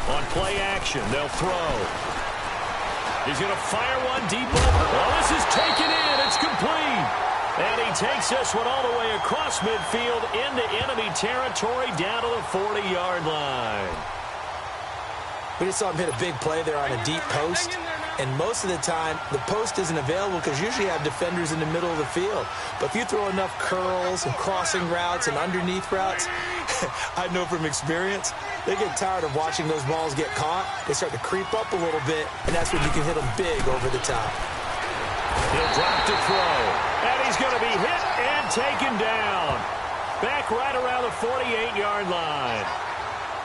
On play action, they'll throw. He's going to fire one deep over. Well, this is taken in. It's complete. And he takes this one all the way across midfield into enemy territory down to the 40-yard line. We just saw him hit a big play there on a deep post. And most of the time, the post isn't available because you usually have defenders in the middle of the field. But if you throw enough curls and crossing routes and underneath routes, I know from experience, they get tired of watching those balls get caught. They start to creep up a little bit, and that's when you can hit them big over the top. He'll drop to throw, and he's going to be hit and taken down. Back right around the 48-yard line.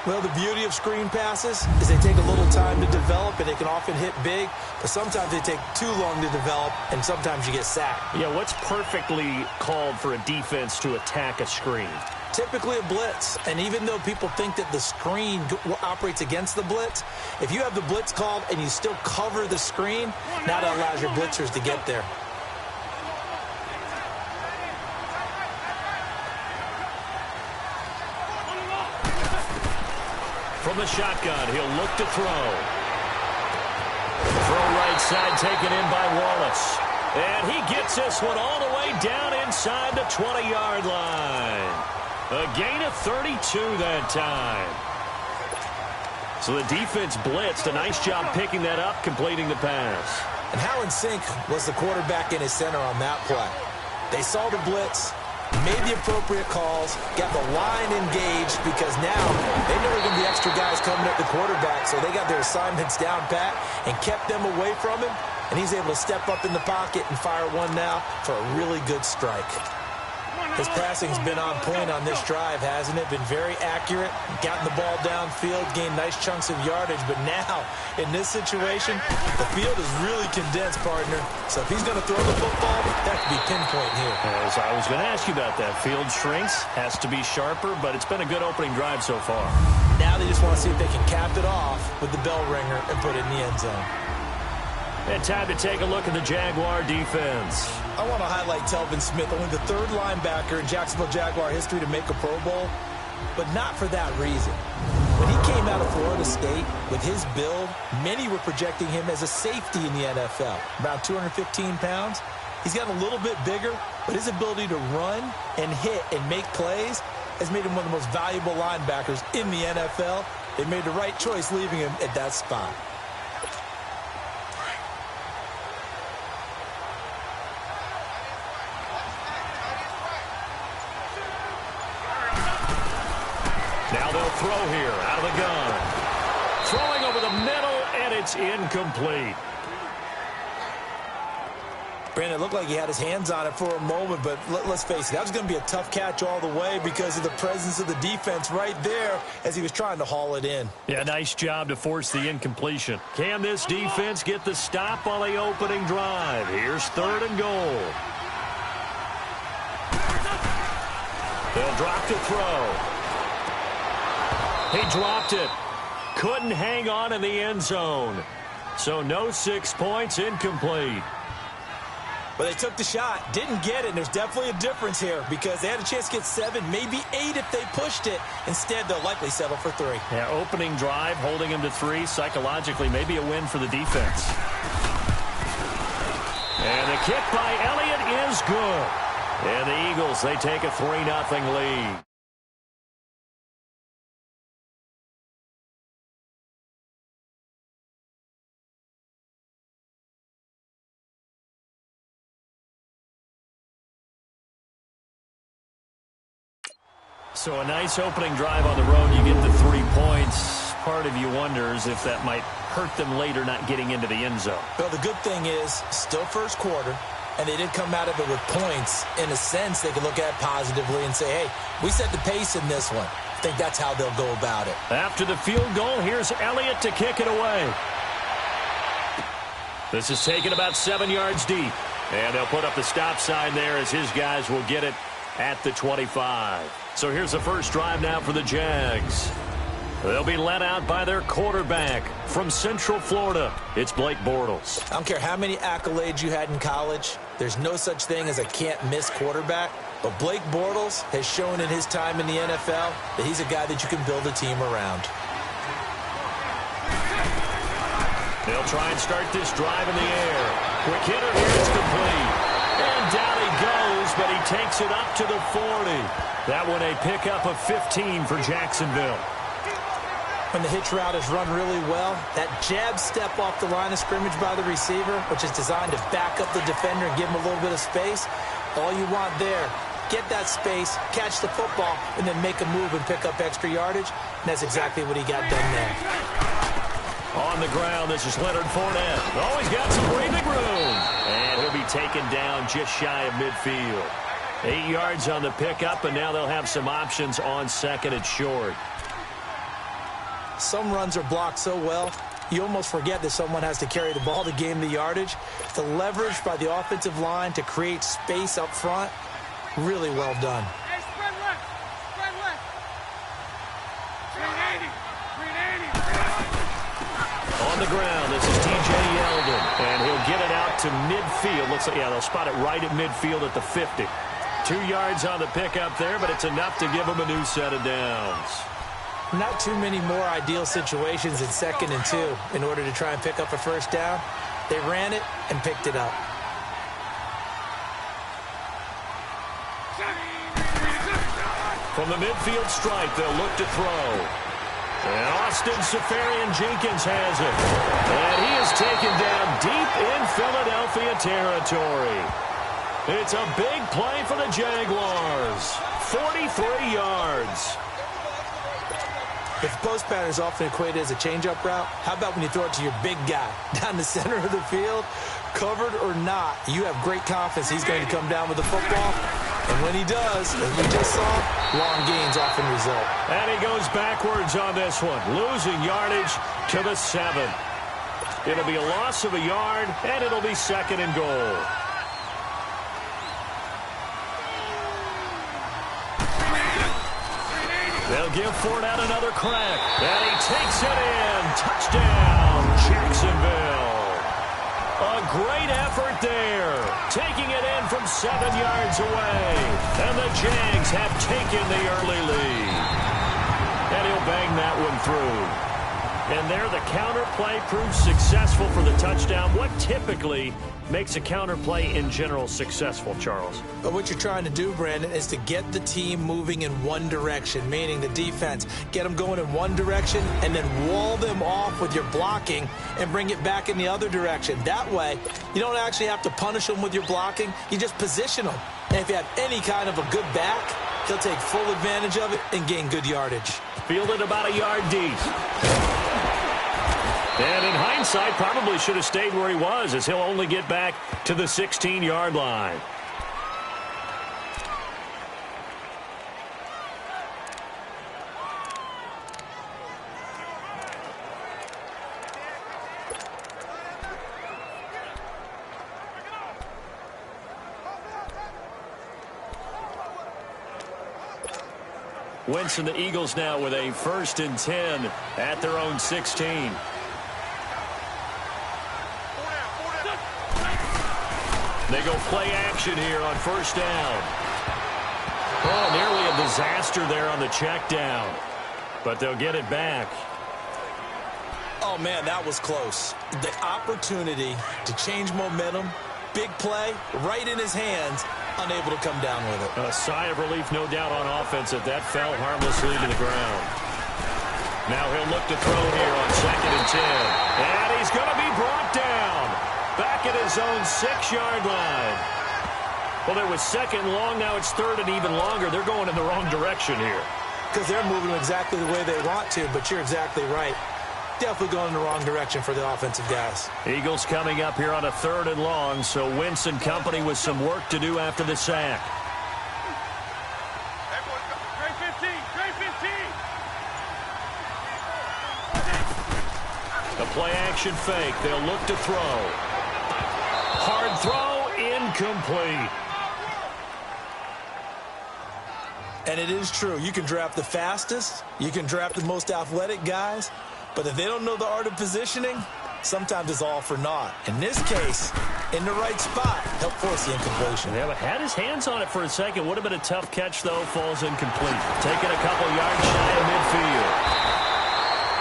Well, the beauty of screen passes is they take a little time to develop, and they can often hit big, but sometimes they take too long to develop, and sometimes you get sacked. Yeah, what's perfectly called for a defense to attack a screen? Typically a blitz, and even though people think that the screen operates against the blitz, if you have the blitz called and you still cover the screen, now that allows your blitzers to get there. From the shotgun, he'll look to throw. Throw right side taken in by Wallace. And he gets this one all the way down inside the 20-yard line. A gain of 32 that time. So the defense blitzed. A nice job picking that up, completing the pass. And how in sync was the quarterback and his center on that play? They saw the blitz, made the appropriate calls, got the line engaged because now they know there are going to be extra guys coming at the quarterback, so they got their assignments down pat and kept them away from him, and he's able to step up in the pocket and fire one now for a really good strike. His passing's been on point on this drive, hasn't it? Been very accurate, gotten the ball downfield, gained nice chunks of yardage, but now, in this situation, the field is really condensed, partner. So if he's going to throw the football, that could be pinpoint here. As I was going to ask you about that, field shrinks, has to be sharper, but it's been a good opening drive so far. Now they just want to see if they can cap it off with the bell ringer and put it in the end zone. And time to take a look at the Jaguar defense. I want to highlight Telvin Smith, only the third linebacker in Jacksonville Jaguar history to make a Pro Bowl, but not for that reason. When he came out of Florida State with his build, many were projecting him as a safety in the NFL, around 215 pounds. He's gotten a little bit bigger, but his ability to run and hit and make plays has made him one of the most valuable linebackers in the NFL. They made the right choice leaving him at that spot. Now they'll throw here out of the gun. Throwing over the middle, and it's incomplete. Brandon, it looked like he had his hands on it for a moment, but let's face it, that was going to be a tough catch all the way because of the presence of the defense right there as he was trying to haul it in. Yeah, nice job to force the incompletion. Can this defense get the stop on the opening drive? Here's 3rd and goal. They'll drop to throw. He dropped it. Couldn't hang on in the end zone. So no 6 points, incomplete. Well, they took the shot, didn't get it, and there's definitely a difference here because they had a chance to get 7, maybe 8 if they pushed it. Instead, they'll likely settle for 3. Yeah, opening drive, holding him to 3, psychologically maybe a win for the defense. And the kick by Elliott is good. And the Eagles, they take a 3-0 lead. So a nice opening drive on the road. You get the 3 points. Part of you wonders if that might hurt them later not getting into the end zone. Well, the good thing is still first quarter, and they did come out of it with points. In a sense, they can look at it positively and say, hey, we set the pace in this one. I think that's how they'll go about it. After the field goal, here's Elliott to kick it away. This is taken about 7 yards deep. And they'll put up the stop sign there as his guys will get it at the 25. So here's the first drive now for the Jags. They'll be led out by their quarterback from Central Florida. It's Blake Bortles. I don't care how many accolades you had in college. There's no such thing as a can't-miss quarterback. But Blake Bortles has shown in his time in the NFL that he's a guy that you can build a team around. They'll try and start this drive in the air. Quick hitter here, it's complete. And down he goes, but he takes it up to the 40. That one a pickup of 15 for Jacksonville. When the hitch route is run really well, that jab step off the line of scrimmage by the receiver, which is designed to back up the defender and give him a little bit of space, all you want there, get that space, catch the football, and then make a move and pick up extra yardage. And that's exactly what he got done there. On the ground, this is Leonard Fournette. Always got some breathing room. And he'll be taken down just shy of midfield. 8 yards on the pickup, and now they'll have some options on second and short. Some runs are blocked so well, you almost forget that someone has to carry the ball to gain the yardage. The leverage by the offensive line to create space up front, really well done. Hey, spread left. Spread left. 380. On the ground, this is T.J. Yeldon, and he'll get it out to midfield. Looks like, yeah, they'll spot it right at midfield at the 50. 2 yards on the pickup there, but it's enough to give them a new set of downs. Not too many more ideal situations in 2nd and 2 in order to try and pick up a first down. They ran it and picked it up. From the midfield stripe, they'll look to throw. And Austin Seferian-Jenkins has it. And he is taken down deep in Philadelphia territory. It's a big play for the Jaguars. 43 yards. If the post pattern is often equated as a change-up route, how about when you throw it to your big guy down the center of the field? Covered or not, you have great confidence he's going to come down with the football. And when he does, as we just saw, long gains often result. And he goes backwards on this one, losing yardage to the 7. It'll be a loss of a yard, and it'll be 2nd and goal. They'll give Fournette another crack. And he takes it in. Touchdown, Jacksonville. A great effort there. Taking it in from 7 yards away. And the Jags have taken the early lead. And he'll bang that one through. And there the counter play proves successful for the touchdown. What typically makes a counter play in general successful, Charles? But what you're trying to do, Brandon, is to get the team moving in one direction, meaning the defense. Get them going in one direction and then wall them off with your blocking and bring it back in the other direction. That way, you don't actually have to punish them with your blocking. You just position them. And if you have any kind of a good back, he'll take full advantage of it and gain good yardage. Fielded about a yard deep. And in hindsight, probably should have stayed where he was, as he'll only get back to the 16-yard line. Winston, the Eagles now with a 1st and 10 at their own 16. They go play action here on 1st down. Oh, nearly a disaster there on the check down. But they'll get it back. Oh, man, that was close. The opportunity to change momentum, big play, right in his hands, unable to come down with it. A sigh of relief, no doubt, on offense if that fell harmlessly to the ground. Now he'll look to throw here on 2nd and 10. And he's going to be brought down. Back at his own 6-yard line. Well, there was 2nd and long. Now it's 3rd and even longer. They're going in the wrong direction here. Because they're moving exactly the way they want to, but you're exactly right. Definitely going in the wrong direction for the offensive guys. Eagles coming up here on a 3rd and long, so Wentz and company with some work to do after the sack. Trey 15. The play action fake. They'll look to throw. Hard throw, incomplete. And it is true. You can draft the fastest. You can draft the most athletic guys. But if they don't know the art of positioning, sometimes it's all for naught. In this case, in the right spot, help force the incompletion. Yeah, but had his hands on it for a second. Would have been a tough catch, though. Falls incomplete. Taking a couple yards shy of midfield.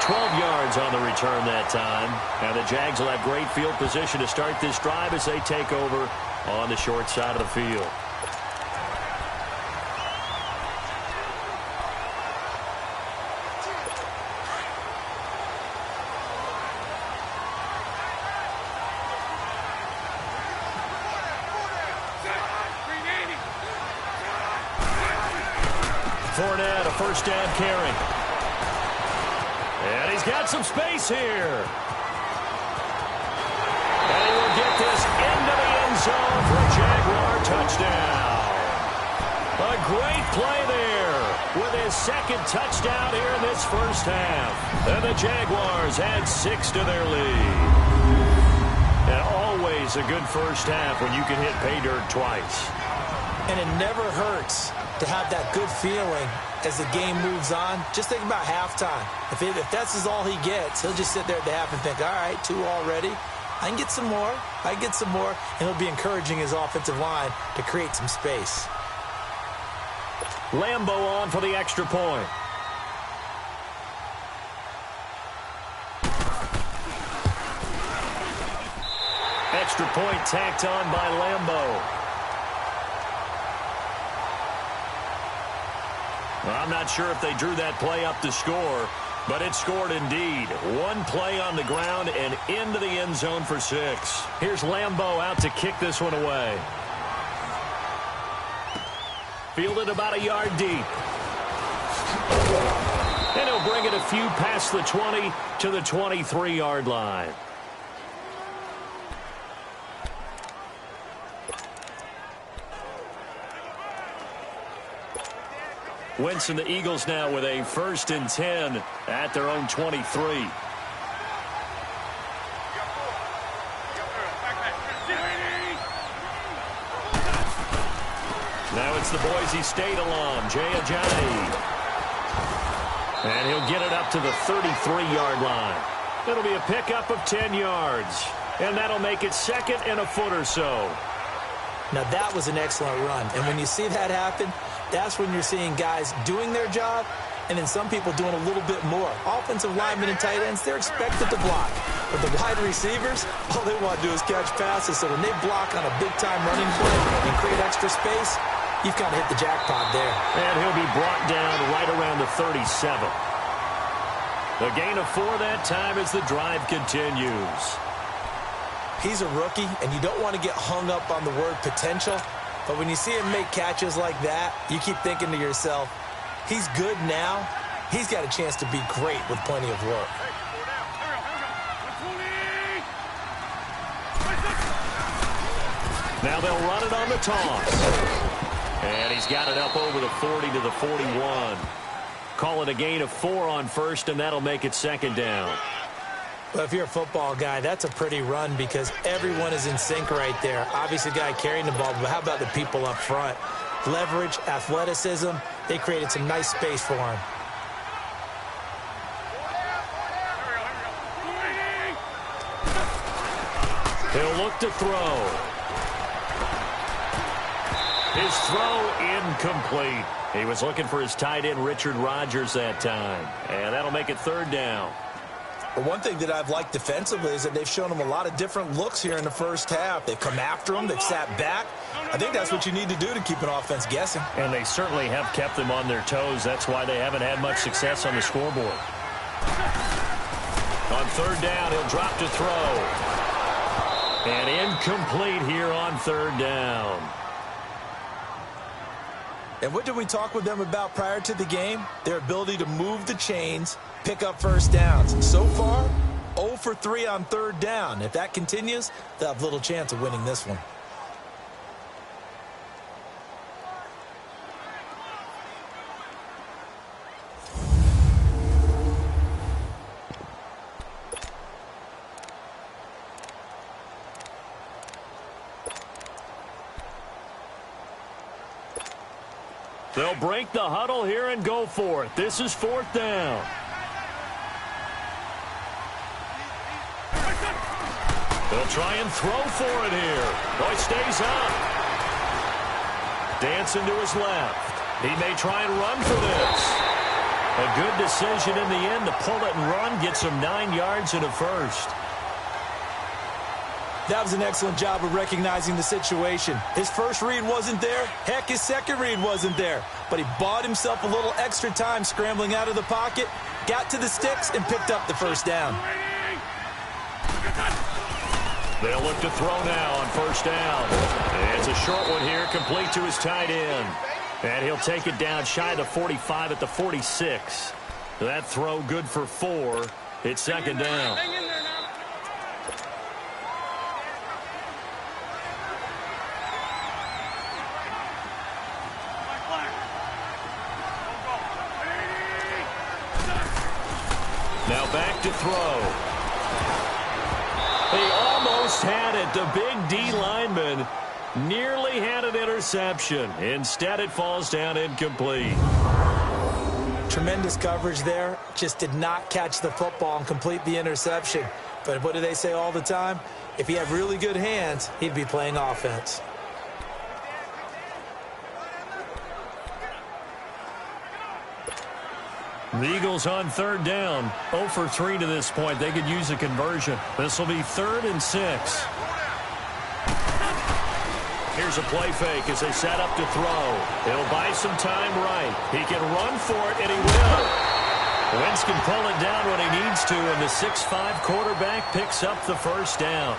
12 yards yards on the return that time. And the Jags will have great field position to start this drive as they take over on the short side of the field. Fournette, a first down carry. And he's got some space here. And he will get this into the end zone for a Jaguar touchdown. A great play there with his second touchdown here in this first half. And the Jaguars add 6 to their lead. And always a good first half when you can hit pay dirt twice. And it never hurts to have that good feeling as the game moves on. Just think about halftime. If that's all he gets, he'll just sit there at the half and think, all right, 2 already. I can get some more. I can get some more. And he'll be encouraging his offensive line to create some space. Lambo on for the extra point. Extra point tacked on by Lambo. I'm not sure if they drew that play up to score, but it scored indeed. One play on the ground and into the end zone for 6. Here's Lambo out to kick this one away. Fielded about a yard deep. And he'll bring it a few past the 20 to the 23-yard line. Wentz and the Eagles now with a 1st and 10 at their own 23. Now it's the Boise State alum, Jay Ajayi. And he'll get it up to the 33-yard line. It'll be a pickup of 10 yards. And that'll make it 2nd and a foot or so. Now that was an excellent run. And when you see that happen, that's when you're seeing guys doing their job and then some people doing a little bit more. Offensive linemen and tight ends, they're expected to block. But the wide receivers, all they want to do is catch passes. So when they block on a big-time running play and create extra space, you've kind of hit the jackpot there. And he'll be brought down right around the 37. The gain of 4 that time as the drive continues. He's a rookie, and you don't want to get hung up on the word potential. But when you see him make catches like that, you keep thinking to yourself, he's good now. He's got a chance to be great with plenty of work. Now they'll run it on the toss. And he's got it up over the 40 to the 41. Call it a gain of 4 on 1st, and that'll make it 2nd down. Well, if you're a football guy, that's a pretty run because everyone is in sync right there. Obviously, the guy carrying the ball, but how about the people up front? Leverage, athleticism, they created some nice space for him. He'll look to throw. His throw incomplete. He was looking for his tight end, Richard Rodgers, that time. And that'll make it 3rd down. But one thing that I've liked defensively is that they've shown him a lot of different looks here in the first half. They've come after him. They've sat back. I think that's what you need to do to keep an offense guessing. And they certainly have kept them on their toes. That's why they haven't had much success on the scoreboard. On 3rd down, he'll drop to throw. And incomplete here on 3rd down. And what did we talk with them about prior to the game? Their ability to move the chains, pick up first downs. So far, 0 for 3 on 3rd down. If that continues, they'll have little chance of winning this one. They'll break the huddle here and go for it. This is 4th down. They'll try and throw for it here. Oh, he stays up. Dancing to his left. He may try and run for this. A good decision in the end to pull it and run, gets him 9 yards and a first. That was an excellent job of recognizing the situation. His first read wasn't there. Heck, his second read wasn't there. But he bought himself a little extra time scrambling out of the pocket, got to the sticks, and picked up the first down. They'll look to throw now on first down. It's a short one here, complete to his tight end. And he'll take it down shy of the 45 at the 46. That throw good for 4. It's second down. Hang in there now. Now back to throw. He almost had it. The big D lineman nearly had an interception. Instead, it falls down incomplete. Tremendous coverage there. Just did not catch the football and complete the interception. But what do they say all the time? If he had really good hands, he'd be playing offense. The Eagles on third down. 0 for 3 to this point. They could use a conversion. This will be 3rd and 6. Here's a play fake as they set up to throw. He'll buy some time right. He can run for it, and he will. Wentz can pull it down when he needs to, and the 6'5" quarterback picks up the first down.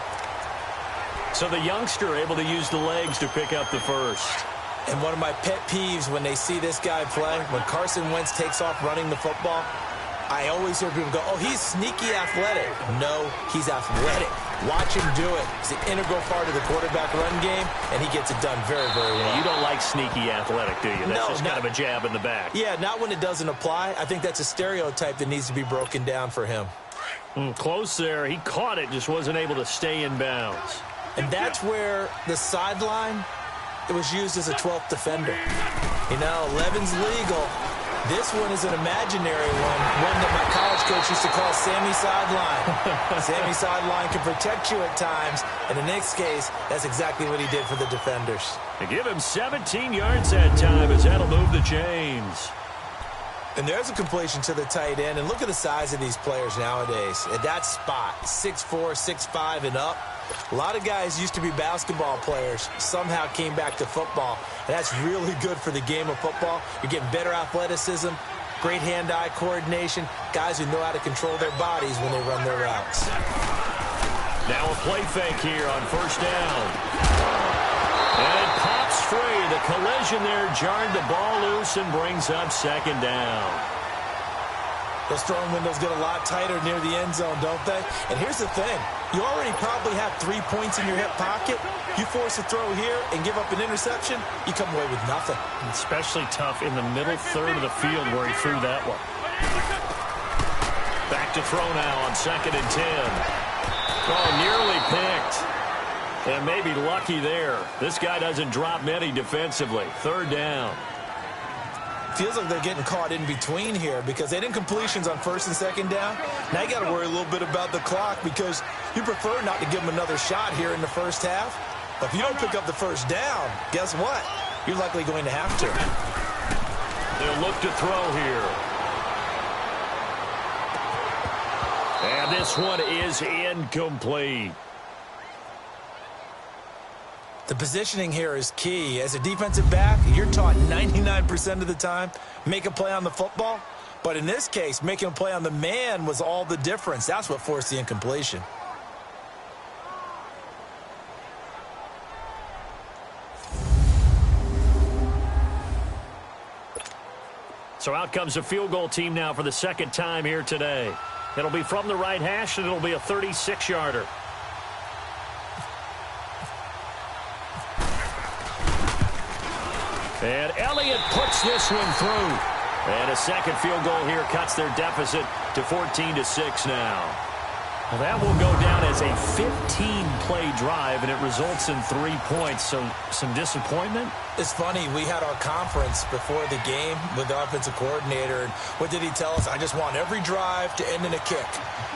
So the youngster able to use the legs to pick up the first. And one of my pet peeves when they see this guy play, when Carson Wentz takes off running the football, I always hear people go, oh, he's sneaky athletic. No, he's athletic. Watch him do it. It's an integral part of the quarterback run game, and he gets it done very, very well. You don't like sneaky athletic, do you? That's just kind of a jab in the back. Yeah, not when it doesn't apply. I think that's a stereotype that needs to be broken down for him. Close there. He caught it, just wasn't able to stay in bounds. And that's where the sideline, it was used as a 12th defender. You know, 11's legal. This one is an imaginary one that my college coach used to call Sammy Sideline. Sammy Sideline can protect you at times. And in this case, that's exactly what he did for the defenders. They give him 17 yards that time as that'll move the chains. And there's a completion to the tight end. And look at the size of these players nowadays. At that spot, 6'4", 6'5", and up. A lot of guys used to be basketball players, somehow came back to football. And that's really good for the game of football. You're getting better athleticism, great hand-eye coordination, guys who know how to control their bodies when they run their routes. Now a play fake here on first down. And it pops free. The collision there jarred the ball loose and brings up second down. Those throwing windows get a lot tighter near the end zone, don't they? And here's the thing. You already probably have 3 points in your hip pocket. You force a throw here and give up an interception, you come away with nothing. Especially tough in the middle third of the field where he threw that one. Back to throw now on 2nd and 10. Oh, nearly picked. And maybe lucky there. This guy doesn't drop many defensively. 3rd down. Feels like they're getting caught in between here because they didn't completions on 1st and 2nd down. Now you got to worry a little bit about the clock because you prefer not to give them another shot here in the first half. But if you don't pick up the first down, guess what? You're likely going to have to. They'll look to throw here. And this one is incomplete. The positioning here is key. As a defensive back, you're taught 99% of the time, make a play on the football. But in this case, making a play on the man was all the difference. That's what forced the incompletion. So out comes the field goal team now for the 2nd time here today. It'll be from the right hash, and it'll be a 36-yarder. And Elliott puts this one through. And a second field goal here cuts their deficit to 14-6 now. Well, that will go down as a 15-play drive, and it results in 3 points. So some disappointment? It's funny. We had our conference before the game with the offensive coordinator. And what did he tell us? I just want every drive to end in a kick,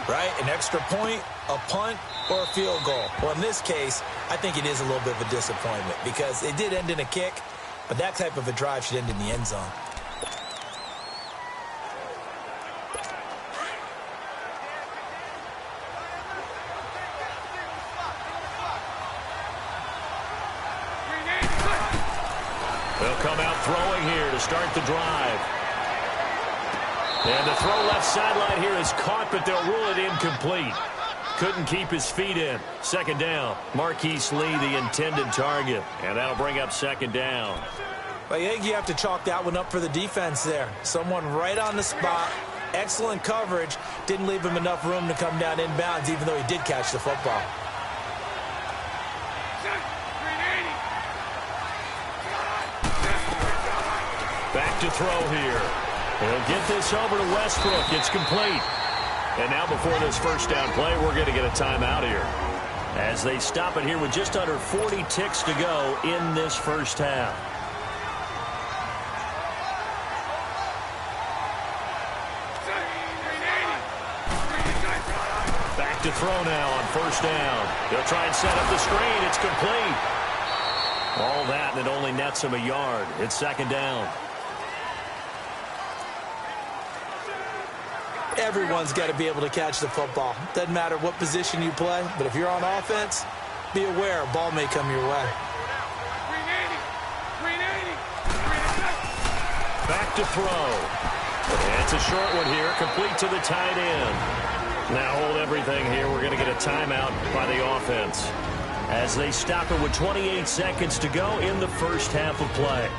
right? An extra point, a punt, or a field goal. Well, in this case, I think it is a little bit of a disappointment because it did end in a kick. But that type of a drive should end in the end zone. throwing here to start the drive. And the throw left sideline here is caught, but they'll rule it incomplete. Couldn't keep his feet in. Second down. Marquise Lee, the intended target. And that'll bring up second down. But I think you have to chalk that one up for the defense there. Someone right on the spot. Excellent coverage. Didn't leave him enough room to come down inbounds, even though he did catch the football. Back to throw here. He'll get this over to Westbrook. It's complete. And now before this first down play, we're going to get a timeout here, as they stop it here with just under 40 ticks to go in this first half. Back to throw now on first down. They'll try and set up the screen. It's complete. All that, and it only nets him a yard. It's second down. Everyone's got to be able to catch the football. Doesn't matter what position you play, but if you're on offense, be aware a ball may come your way. Back to throw. And it's a short one here, complete to the tight end. Now hold everything here. We're going to get a timeout by the offense, as they stop it with 28 seconds to go in the first half of play.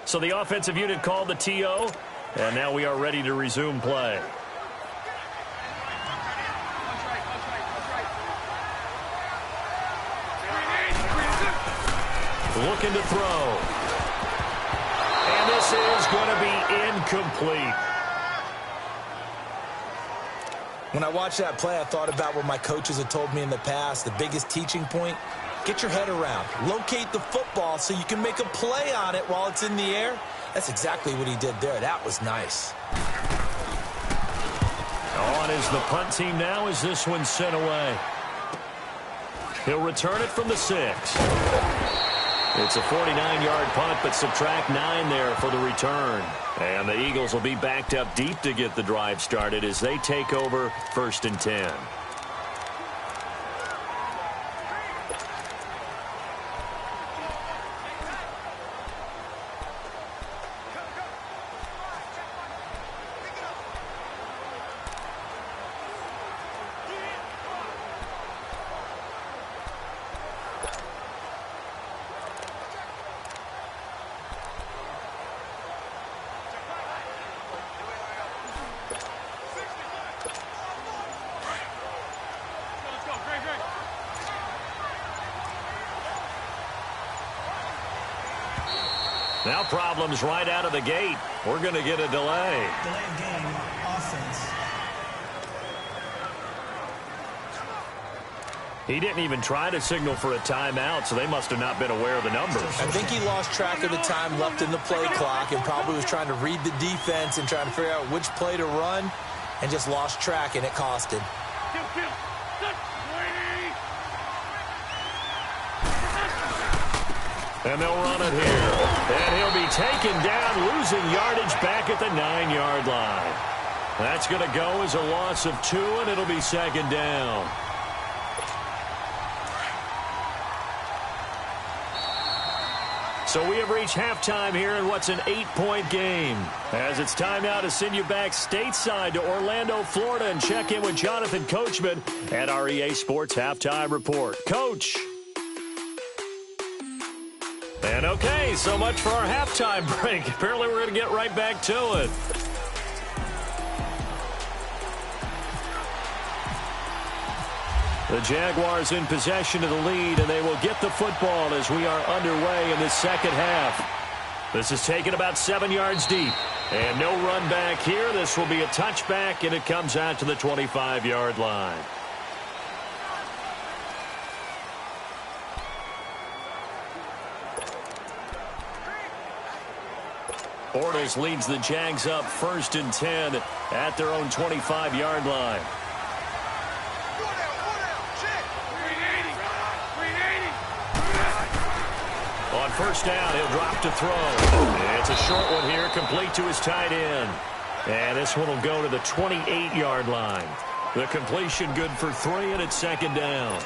So the offensive unit called the TO, and now we are ready to resume play. Looking to throw. And this is going to be incomplete. When I watched that play, I thought about what my coaches had told me in the past. The biggest teaching point: get your head around. Locate the football so you can make a play on it while it's in the air. That's exactly what he did there. That was nice. On is the punt team now as this one's sent away. He'll return it from the 6. It's a 49-yard punt, but subtract 9 there for the return. And the Eagles will be backed up deep to get the drive started as they take over 1st and 10. Now problems right out of the gate. We're going to get a delay. Delay of game, offense. He didn't even try to signal for a timeout, so they must have not been aware of the numbers. I think he lost track of the time left in the play clock and probably was trying to read the defense and trying to figure out which play to run, and just lost track, and it cost him. And they'll run it here. And he'll be taken down, losing yardage back at the 9-yard line. That's going to go as a loss of 2, and it'll be second down. So we have reached halftime here in what's an 8-point game, as it's time now to send you back stateside to Orlando, Florida, and check in with Jonathan Coachman at our EA Sports Halftime Report. Coach. And okay, so much for our halftime break. Apparently we're going to get right back to it. The Jaguars in possession of the lead, and they will get the football as we are underway in the second half. This is taken about 7 yards deep. And no run back here. This will be a touchback, and it comes out to the 25-yard line. Bortles leads the Jags up 1st and 10 at their own 25-yard line. On first down, he'll drop to throw. It's a short one here, complete to his tight end. And this one will go to the 28-yard line. The completion good for 3, and it's second down.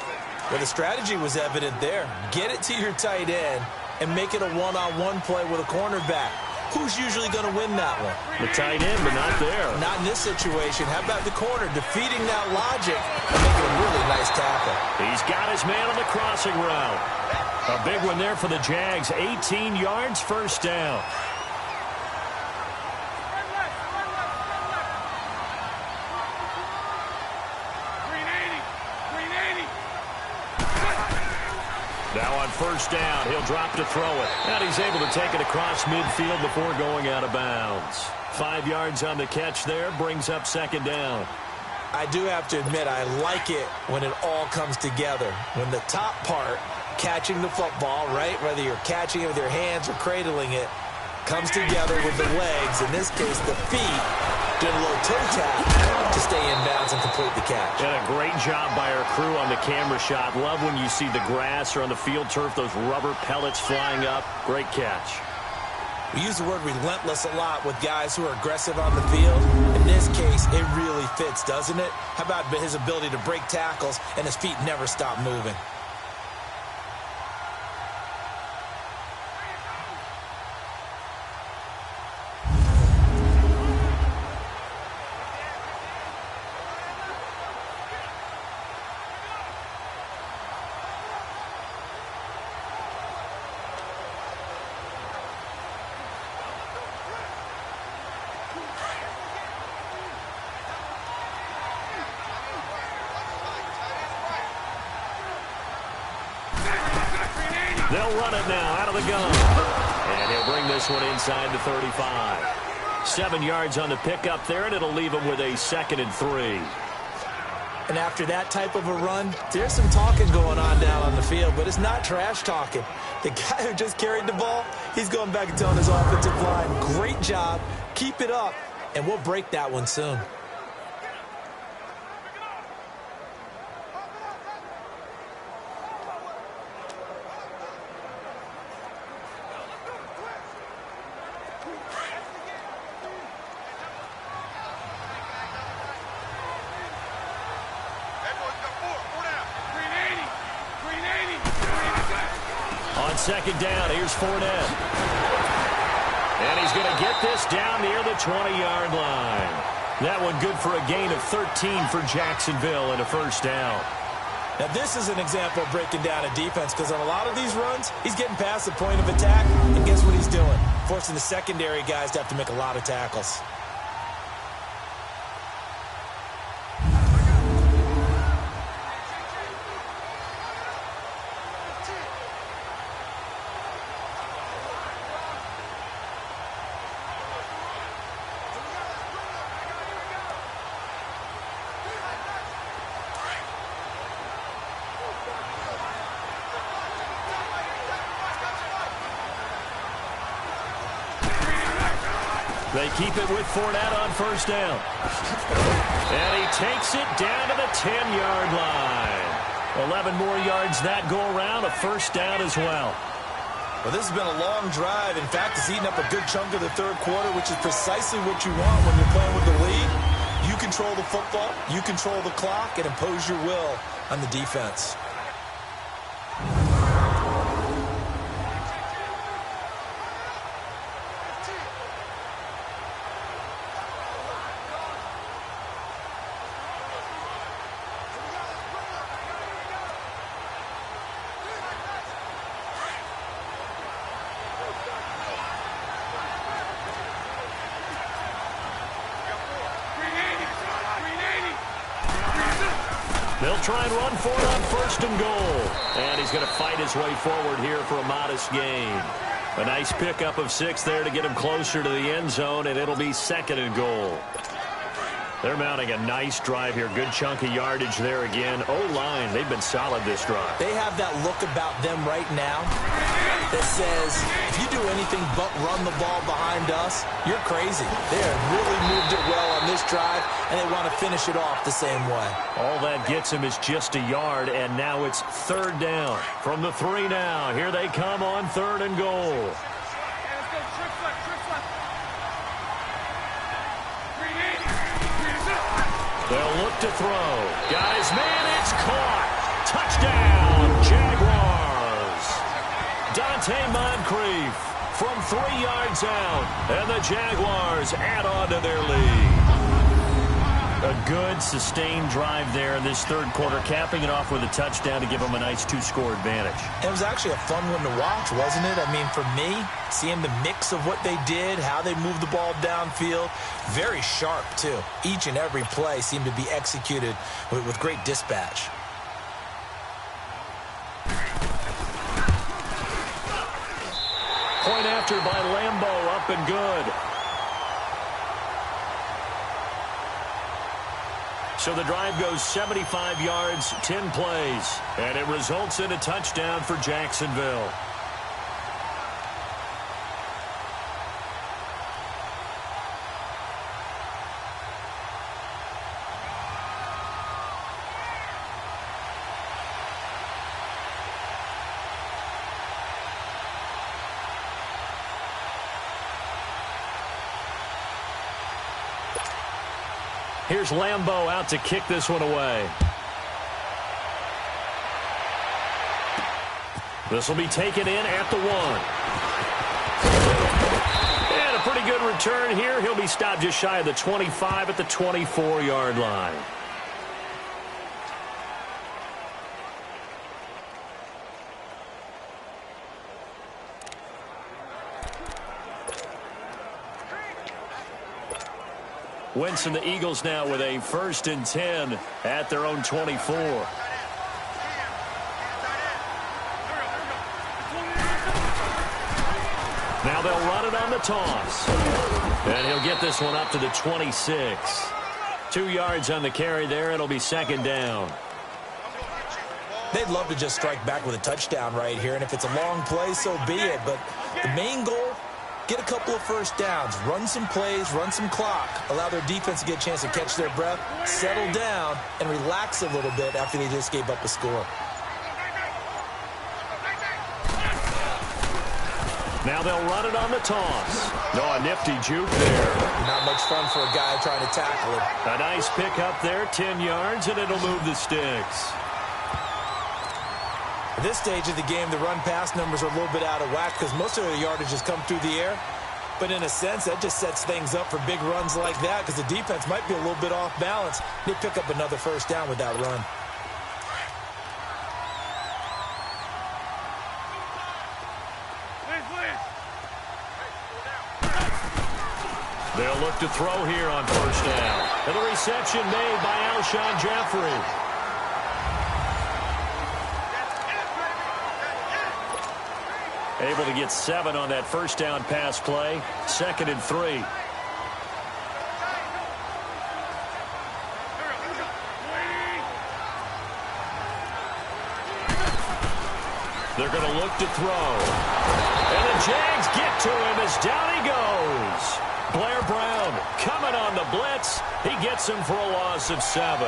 Well, the strategy was evident there. Get it to your tight end and make it a one-on-one play with a cornerback. Who's usually going to win that one? The tight end, but not there. Not in this situation. How about the corner defeating that logic and making a really nice tackle? He's got his man on the crossing route. A big one there for the Jags. 18 yards, first down. Now on first down, he'll drop to throw it. And he's able to take it across midfield before going out of bounds. 5 yards on the catch there, brings up second down. I do have to admit, I like it when it all comes together. When the top part, catching the football, right, whether you're catching it with your hands or cradling it, comes together with the legs, in this case the feet, doing a little toe tap to stay in bounds and complete the catch. And a great job by our crew on the camera shot. Love when you see the grass or on the field turf, those rubber pellets flying up. Great catch. We use the word relentless a lot with guys who are aggressive on the field. In this case, it really fits, doesn't it? How about his ability to break tackles and his feet never stop moving? They'll run it now out of the gun. And he'll bring this one inside the 35. 7 yards on the pickup there, and it'll leave him with a 2nd and 3. And after that type of a run, there's some talking going on down on the field, but it's not trash talking. The guy who just carried the ball, he's going back and telling his offensive line, great job, keep it up, and we'll break that one soon. On second down, here's Fournette. And he's going to get this down near the 20-yard line. That one good for a gain of 13 for Jacksonville and a first down. Now, this is an example of breaking down a defense because on a lot of these runs, he's getting past the point of attack, and guess what he's doing? Forcing the secondary guys to have to make a lot of tackles. They keep it with Fournette on first down. And he takes it down to the 10-yard line. 11 more yards that go around, a first down as well. Well, this has been a long drive. In fact, it's eaten up a good chunk of the third quarter, which is precisely what you want when you're playing with the lead. You control the football, you control the clock, and impose your will on the defense. They'll try and run for it on first and goal. And he's going to fight his way forward here for a modest gain. A nice pickup of 6 there to get him closer to the end zone, and it'll be 2nd and goal. They're mounting a nice drive here. Good chunk of yardage there again. O-line, they've been solid this drive. They have that look about them right now that says, if you do anything but run the ball behind us, you're crazy. They have really moved it well on this drive, and they want to finish it off the same way. All that gets him is just a yard, and now it's 3rd down. From the 3 now, here they come on 3rd and goal. They'll look to throw. Got his man. It's caught. Touchdown, Jaguars. Dante Moncrief from 3 yards out. And the Jaguars add on to their lead. A good, sustained drive there in this third quarter, capping it off with a touchdown to give them a nice 2-score advantage. It was actually a fun one to watch, wasn't it? I mean, for me, seeing the mix of what they did, how they moved the ball downfield, very sharp, too. Each and every play seemed to be executed with great dispatch. Point after by Lambeau, up and good. So the drive goes 75 yards, 10 plays, and it results in a touchdown for Jacksonville. Here's Lambeau out to kick this one away. This will be taken in at the 1. And a pretty good return here. He'll be stopped just shy of the 25 at the 24-yard line. Wentz and the Eagles now with a 1st and 10 at their own 24. Now they'll run it on the toss. And he'll get this one up to the 26. 2 yards on the carry there. It'll be 2nd down. They'd love to just strike back with a touchdown right here, and if it's a long play, so be it. But the main goal, get a couple of first downs, run some plays, run some clock, allow their defense to get a chance to catch their breath, settle down, and relax a little bit after they just gave up a score. Now they'll run it on the toss. No, a nifty juke there. Not much fun for a guy trying to tackle it. A nice pick up there, 10 yards, and it'll move the sticks. At this stage of the game, the run-pass numbers are a little bit out of whack because most of the yardage has come through the air. But in a sense, that just sets things up for big runs like that because the defense might be a little bit off balance. They pick up another first down with that run. They'll look to throw here on 1st down. And the reception made by Alshon Jeffrey. Able to get 7 on that 1st down pass play. 2nd and 3. They're going to look to throw. And the Jags get to him as down he goes. Blair Brown coming on the blitz. He gets him for a loss of 7.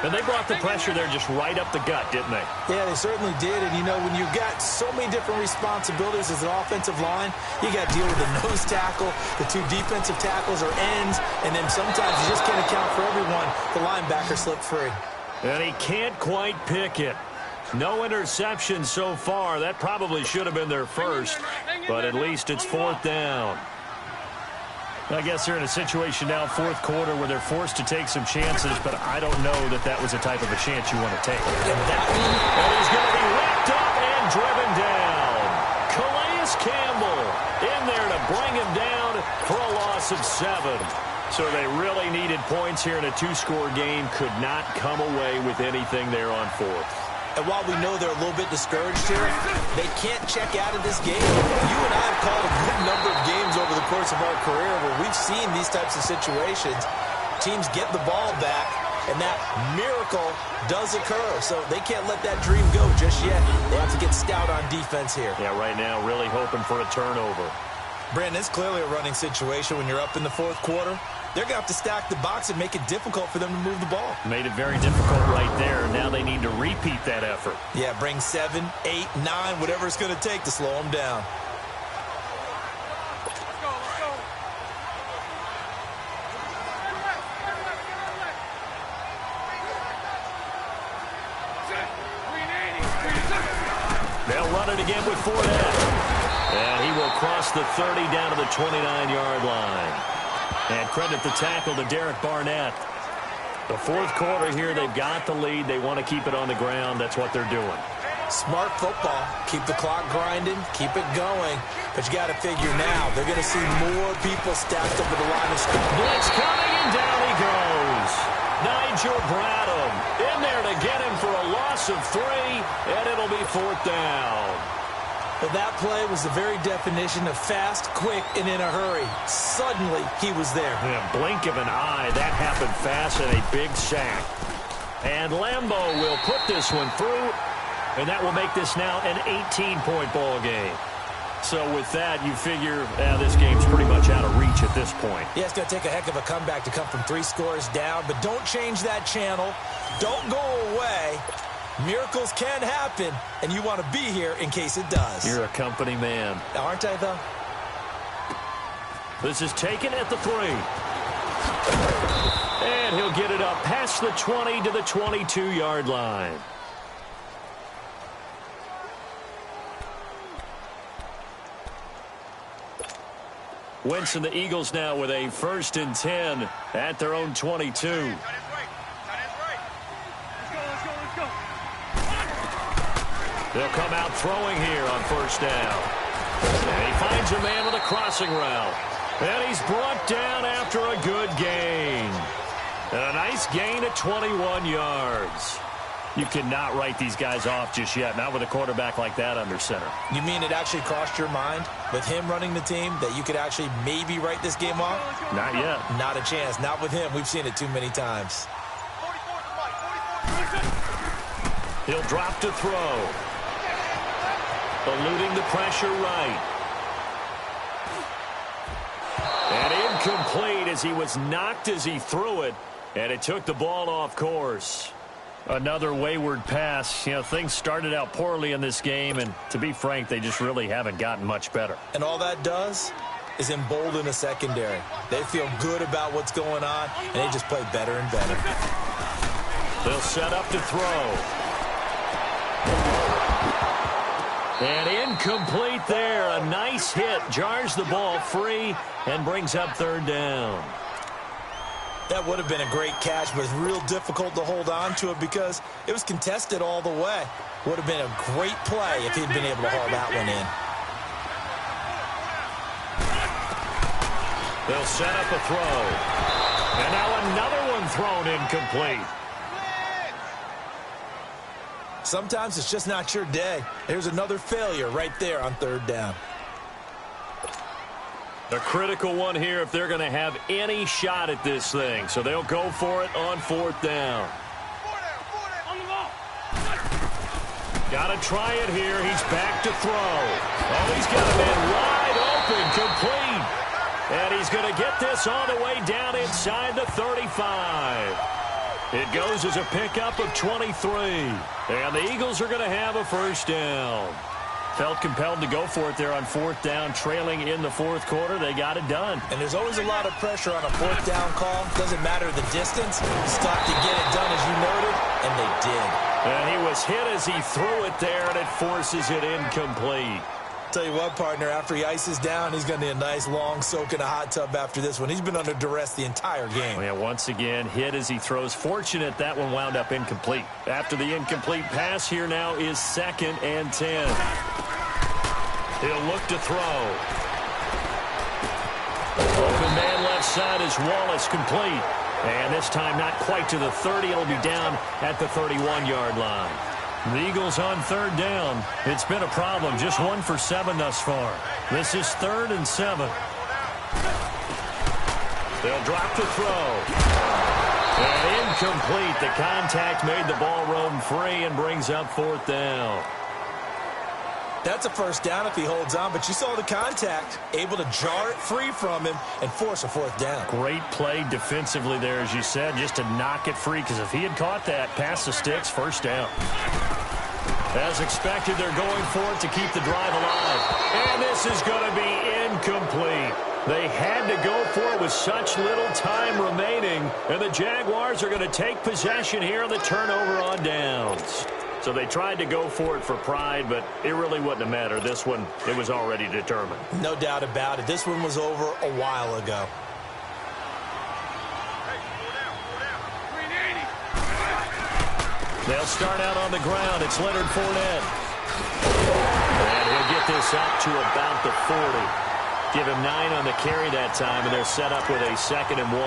And they brought the pressure there just right up the gut, didn't they? Yeah, they certainly did. And, you know, when you've got so many different responsibilities as an offensive line, you got to deal with the nose tackle, the 2 defensive tackles or ends, and then sometimes you just can't account for everyone. The linebacker slipped free. And he can't quite pick it. No interception so far. That probably should have been their first, but at least it's 4th down. I guess they're in a situation now, 4th quarter, where they're forced to take some chances, but I don't know that that was the type of a chance you want to take. And that one, and he's going to be wrapped up and driven down. Calais Campbell in there to bring him down for a loss of 7. So they really needed points here in a 2-score game. Could not come away with anything there on 4th. And while we know they're a little bit discouraged here, they can't check out of this game. You and I have called a good number of games over the course of our career where we've seen these types of situations. Teams get the ball back, and that miracle does occur. So they can't let that dream go just yet. They have to get stout on defense here. Yeah, right now really hoping for a turnover. Brandon, it's clearly a running situation when you're up in the 4th quarter. They're going to have to stack the box and make it difficult for them to move the ball. Made it very difficult right there. Now they need to repeat that effort. Yeah, bring 7, 8, 9, whatever it's going to take to slow them down. Let's go. run it again with Fournette. And he will cross the 30 down to the 29-yard line. And credit the tackle to Derek Barnett. The fourth quarter here, they've got the lead. They want to keep it on the ground. That's what they're doing. Smart football. Keep the clock grinding. Keep it going. But you got to figure now, they're going to see more people stacked up at the line of scrimmage. Blitz coming, and down he goes. Nigel Bradham in there to get him for a loss of 3, and it'll be 4th down. But that play was the very definition of fast, quick, and in a hurry. Suddenly, he was there. In a blink of an eye, that happened fast and a big sack. And Lambeau will put this one through, and that will make this now an 18-point ball game. So with that, you figure this game's pretty much out of reach at this point. Yeah, it's going to take a heck of a comeback to come from 3 scores down, but don't change that channel. Don't go away. Miracles can happen, and you want to be here in case it does. You're a company man. Aren't I, though? This is taken at the 3. And he'll get it up past the 20 to the 22-yard line. Wentz and the Eagles now with a 1st and 10 at their own 22. They'll come out throwing here on 1st down. And he finds a man with a crossing route. And he's brought down after a good gain. And a nice gain at 21 yards. You cannot write these guys off just yet, not with a quarterback like that under center. You mean it actually crossed your mind with him running the team that you could actually maybe write this game off? Not yet. Not a chance. Not with him. We've seen it too many times. He'll drop to throw. Eluding the pressure right. And incomplete as he was knocked as he threw it. And it took the ball off course. Another wayward pass. You know, things started out poorly in this game, and to be frank, they just really haven't gotten much better. And all that does is embolden a secondary. They feel good about what's going on, and they just play better and better. They'll set up to throw. And incomplete there. A nice hit. Jars the ball free and brings up 3rd down. That would have been a great catch, but it's real difficult to hold on to it because it was contested all the way. Would have been a great play if he'd been able to haul that one in. They'll set up a throw. And now another one thrown incomplete. Sometimes it's just not your day. There's another failure right there on 3rd down. A critical one here if they're going to have any shot at this thing. So they'll go for it on 4th down. Got to try it here. He's back to throw. Oh, he's got a man wide open, complete. And he's going to get this all the way down inside the 35. It goes as a pickup of 23. And the Eagles are going to have a 1st down. Felt compelled to go for it there on 4th down, trailing in the 4th quarter. They got it done. And there's always a lot of pressure on a 4th down call. Doesn't matter the distance. You still have to get it done as you noted, and they did. And he was hit as he threw it there, and it forces it incomplete. Tell you what, partner, after he ices down, he's going to need a nice long soak in a hot tub after this one. He's been under duress the entire game. Yeah, once again, hit as he throws. Fortunate that one wound up incomplete. After the incomplete pass, here now is 2nd and 10. He'll look to throw. Open man left side is Wallace, complete. And this time not quite to the 30. It'll be down at the 31-yard line. The Eagles on 3rd down. It's been a problem. Just 1 for 7 thus far. This is 3rd and 7. They'll drop to throw. And incomplete. The contact made the ball roam free and brings up 4th down. That's a 1st down if he holds on, but you saw the contact, able to jar it free from him and force a 4th down. Great play defensively there, as you said, just to knock it free, because if he had caught that, past the sticks, 1st down. As expected, they're going for it to keep the drive alive. And this is going to be incomplete. They had to go for it with such little time remaining, and the Jaguars are going to take possession here on the turnover on downs. So they tried to go for it for pride, but it really wouldn't have mattered. This one, it was already determined. No doubt about it. This one was over a while ago. They'll start out on the ground. It's Leonard Fournette. And he'll get this up to about the 40. Give him 9 on the carry that time, and they're set up with a 2nd and 1.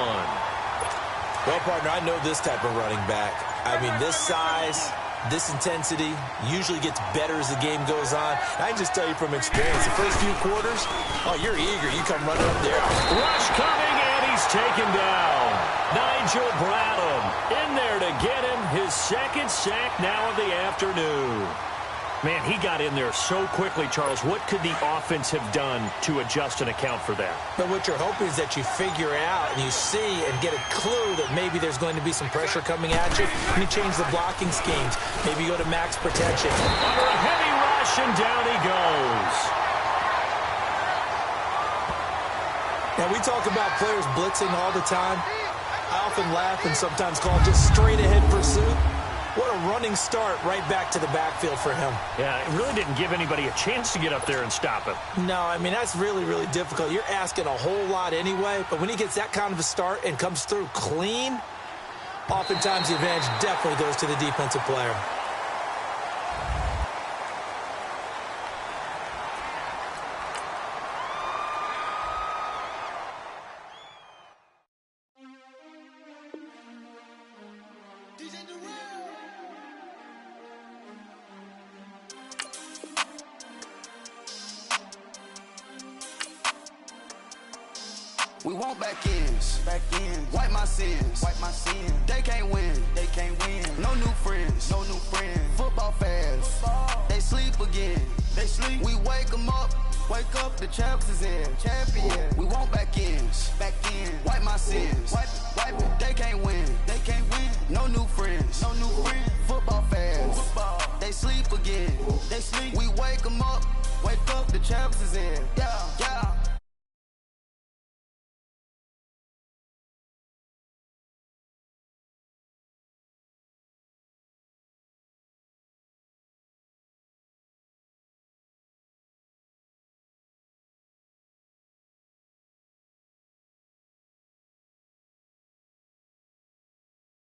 Well, partner, I know this type of running back. I mean, this size, this intensity usually gets better as the game goes on. I can just tell you from experience, the first few quarters, oh, you're eager. You come running up there. Rush coming, and he's taken down. Nigel Bradham in there to get him his 2nd sack now of the afternoon. Man, he got in there so quickly, Charles. What could the offense have done to adjust and account for that? But what you're hoping is that you figure out and you see and get a clue that maybe there's going to be some pressure coming at you, and you change the blocking schemes. Maybe you go to max protection. Under a heavy rush, and down he goes. Now, we talk about players blitzing all the time. I often laugh and sometimes call it just straight-ahead pursuit. What a running start right back to the backfield for him. Yeah, it really didn't give anybody a chance to get up there and stop him. No, I mean, that's really, really difficult. You're asking a whole lot anyway, but when he gets that kind of a start and comes through clean, oftentimes the advantage definitely goes to the defensive player. We want back ends, wipe my sins, They can't win, No new friends, Football fans, they sleep again, We wake them up, the champs is in, champion. We want back ends, wipe my sins, wipe it. They can't win, No new friends, Football fans, they sleep again, We wake them up, the champs is in, yeah.